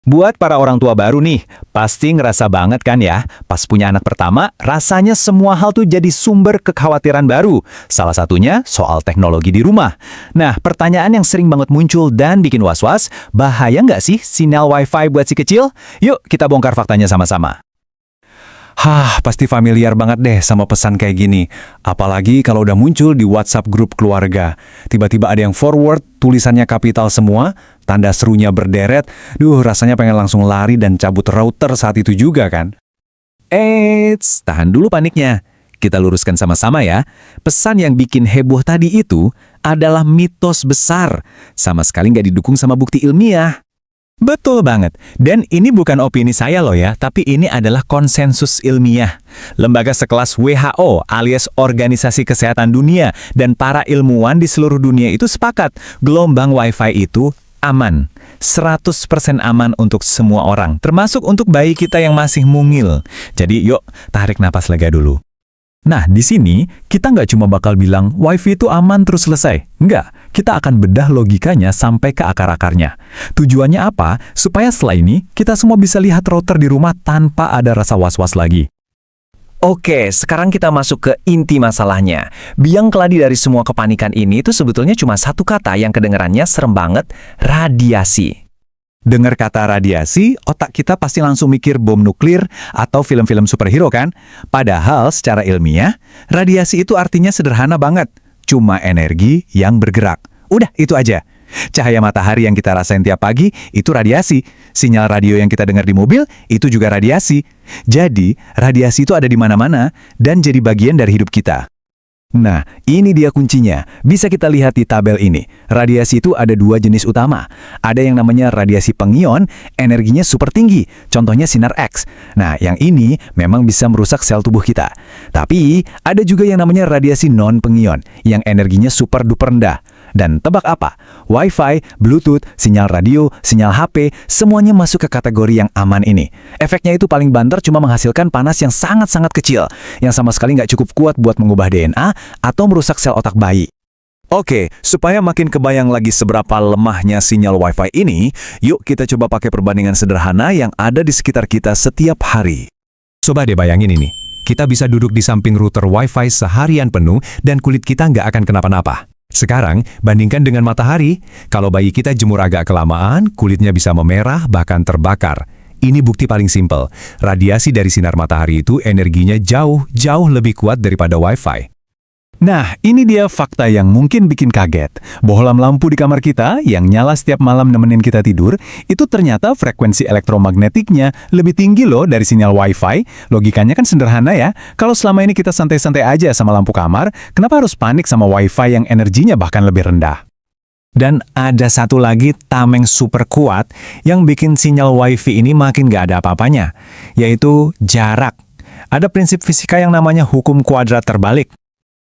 Buat para orang tua baru nih, pasti ngerasa banget kan ya, pas punya anak pertama, rasanya semua hal tuh jadi sumber kekhawatiran baru. Salah satunya soal teknologi di rumah. Nah, pertanyaan yang sering banget muncul dan bikin was-was, bahaya nggak sih sinyal Wi-Fi buat si kecil? Yuk, kita bongkar faktanya sama-sama. Pasti familiar banget deh sama pesan kayak gini. Apalagi kalau udah muncul di WhatsApp grup keluarga. Tiba-tiba ada yang forward, tulisannya kapital semua, tanda serunya berderet. Rasanya pengen langsung lari dan cabut router saat itu juga kan? Eits, tahan dulu paniknya. Kita luruskan sama-sama ya. Pesan yang bikin heboh tadi itu adalah mitos besar. Sama sekali nggak didukung sama bukti ilmiah. Betul banget. Dan ini bukan opini saya loh ya, tapi ini adalah konsensus ilmiah. Lembaga sekelas WHO alias Organisasi Kesehatan Dunia dan para ilmuwan di seluruh dunia itu sepakat gelombang Wi-Fi itu aman. 100% aman untuk semua orang, termasuk untuk bayi kita yang masih mungil. Jadi yuk, tarik napas lega dulu. Nah, di sini kita nggak cuma bakal bilang Wi-Fi itu aman terus selesai. Nggak, kita akan bedah logikanya sampai ke akar-akarnya. Tujuannya apa? Supaya setelah ini kita semua bisa lihat router di rumah tanpa ada rasa was-was lagi. Oke, sekarang kita masuk ke inti masalahnya. Biang keladi dari semua kepanikan ini itu sebetulnya cuma satu kata yang kedengarannya serem banget, radiasi. Dengar kata radiasi, otak kita pasti langsung mikir bom nuklir atau film-film superhero kan? Padahal secara ilmiah, radiasi itu artinya sederhana banget. Cuma energi yang bergerak. Udah, itu aja. Cahaya matahari yang kita rasain tiap pagi, itu radiasi. Sinyal radio yang kita dengar di mobil, itu juga radiasi. Jadi, radiasi itu ada di mana-mana dan jadi bagian dari hidup kita. Nah, ini dia kuncinya. Bisa kita lihat di tabel ini. Radiasi itu ada dua jenis utama. Ada yang namanya radiasi pengion, energinya super tinggi. Contohnya sinar X. Nah, yang ini memang bisa merusak sel tubuh kita. Tapi, ada juga yang namanya radiasi non-pengion, yang energinya super duper rendah. Dan tebak apa? Wi-Fi, Bluetooth, sinyal radio, sinyal HP, semuanya masuk ke kategori yang aman ini. Efeknya itu paling banter cuma menghasilkan panas yang sangat-sangat kecil, yang sama sekali nggak cukup kuat buat mengubah DNA atau merusak sel otak bayi. Oke, supaya makin kebayang lagi seberapa lemahnya sinyal Wi-Fi ini, yuk kita coba pakai perbandingan sederhana yang ada di sekitar kita setiap hari. Coba deh bayangin ini, kita bisa duduk di samping router Wi-Fi seharian penuh dan kulit kita nggak akan kenapa-napa. Sekarang, bandingkan dengan matahari. Kalau bayi kita jemur agak kelamaan, kulitnya bisa memerah, bahkan terbakar. Ini bukti paling simpel. Radiasi dari sinar matahari itu energinya jauh lebih kuat daripada Wi-Fi. Nah, ini dia fakta yang mungkin bikin kaget. Bohlam lampu di kamar kita yang nyala setiap malam nemenin kita tidur, itu ternyata frekuensi elektromagnetiknya lebih tinggi loh dari sinyal Wi-Fi. Logikanya kan sederhana ya. Kalau selama ini kita santai-santai aja sama lampu kamar, kenapa harus panik sama Wi-Fi yang energinya bahkan lebih rendah? Dan ada satu lagi tameng super kuat yang bikin sinyal Wi-Fi ini makin gak ada apa-apanya, yaitu jarak. Ada prinsip fisika yang namanya hukum kuadrat terbalik.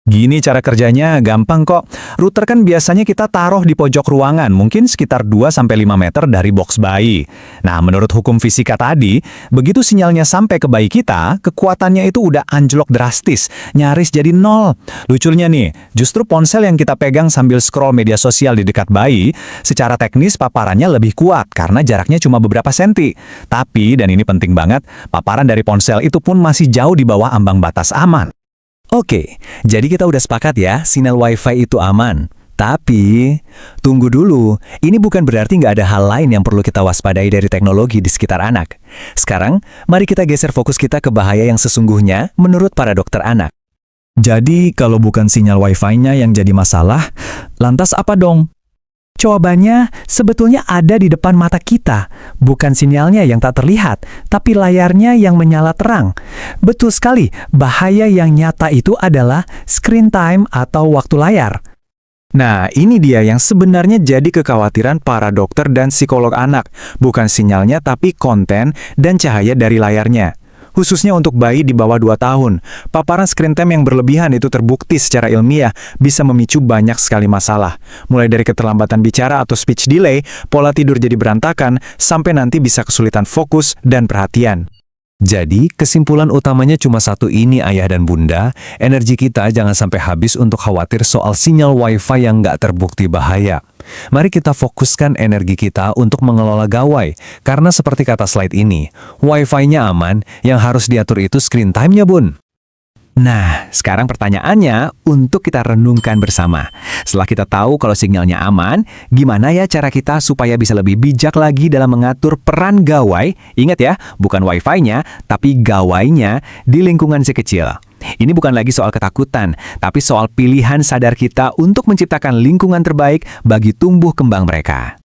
Gini cara kerjanya, gampang kok. Router kan biasanya kita taruh di pojok ruangan, mungkin sekitar 2-5 meter dari box bayi. Nah, menurut hukum fisika tadi, begitu sinyalnya sampai ke bayi kita, kekuatannya itu udah anjlok drastis, nyaris jadi nol. Lucunya nih, justru ponsel yang kita pegang sambil scroll media sosial di dekat bayi, secara teknis paparannya lebih kuat karena jaraknya cuma beberapa senti. Tapi, dan ini penting banget, paparan dari ponsel itu pun masih jauh di bawah ambang batas aman. Oke, jadi kita udah sepakat ya, sinyal Wi-Fi itu aman. Tapi, tunggu dulu, ini bukan berarti nggak ada hal lain yang perlu kita waspadai dari teknologi di sekitar anak. Sekarang, mari kita geser fokus kita ke bahaya yang sesungguhnya menurut para dokter anak. Jadi, kalau bukan sinyal Wi-Fi-nya yang jadi masalah, lantas apa dong? Jawabannya sebetulnya ada di depan mata kita. Bukan sinyalnya yang tak terlihat, tapi layarnya yang menyala terang. Betul sekali, bahaya yang nyata itu adalah screen time atau waktu layar. Nah, ini dia yang sebenarnya jadi kekhawatiran para dokter dan psikolog anak. Bukan sinyalnya, tapi konten dan cahaya dari layarnya. Khususnya untuk bayi di bawah 2 tahun, paparan screen time yang berlebihan itu terbukti secara ilmiah bisa memicu banyak sekali masalah. Mulai dari keterlambatan bicara atau speech delay, pola tidur jadi berantakan, sampai nanti bisa kesulitan fokus dan perhatian. Jadi, kesimpulan utamanya cuma satu ini ayah dan bunda, energi kita jangan sampai habis untuk khawatir soal sinyal wifi yang nggak terbukti bahaya. Mari kita fokuskan energi kita untuk mengelola gawai, karena seperti kata slide ini, wifi-nya aman, yang harus diatur itu screen time-nya bun. Nah, sekarang pertanyaannya untuk kita renungkan bersama. Setelah kita tahu kalau sinyalnya aman, gimana ya cara kita supaya bisa lebih bijak lagi dalam mengatur peran gawai? Ingat ya, bukan wifi-nya, tapi gawainya di lingkungan si kecil. Ini bukan lagi soal ketakutan, tapi soal pilihan sadar kita untuk menciptakan lingkungan terbaik bagi tumbuh kembang mereka.